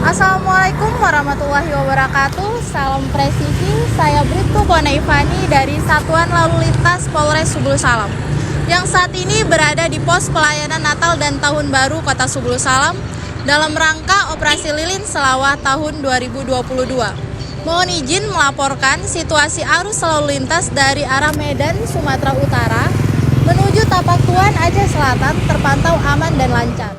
Assalamualaikum warahmatullahi wabarakatuh. Salam presisi, saya Bribtu Konaifani dari Satuan Lalu Lintas Polres Subulu Salam, yang saat ini berada di pos pelayanan Natal dan Tahun Baru Kota Subulu Salam dalam rangka Operasi Lilin Selawah tahun 2022. Mohon izin melaporkan situasi arus lalu lintas dari arah Medan, Sumatera Utara menuju Tapak Tuan, Aceh Selatan terpantau aman dan lancar.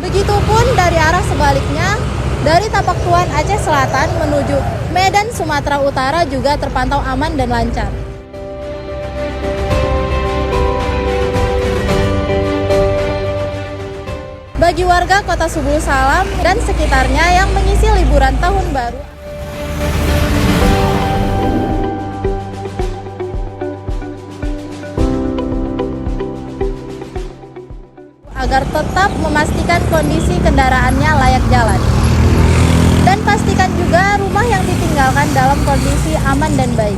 Begitupun dari arah sebaliknya, dari Tapak Tuan, Aceh Selatan menuju Medan, Sumatera Utara juga terpantau aman dan lancar. Bagi warga Kota Subulu Salam dan sekitarnya yang mengisi liburan tahun baru, agar tetap memastikan kondisi kendaraannya layak jalan. Dan pastikan juga rumah yang ditinggalkan dalam kondisi aman dan baik.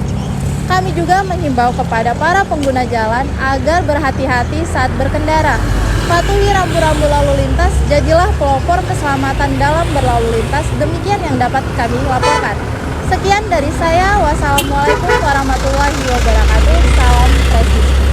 Kami juga menghimbau kepada para pengguna jalan agar berhati-hati saat berkendara. Patuhi rambu-rambu lalu lintas, jadilah pelopor keselamatan dalam berlalu lintas. Demikian yang dapat kami laporkan. Sekian dari saya. Wassalamualaikum warahmatullahi wabarakatuh. Salam presisi.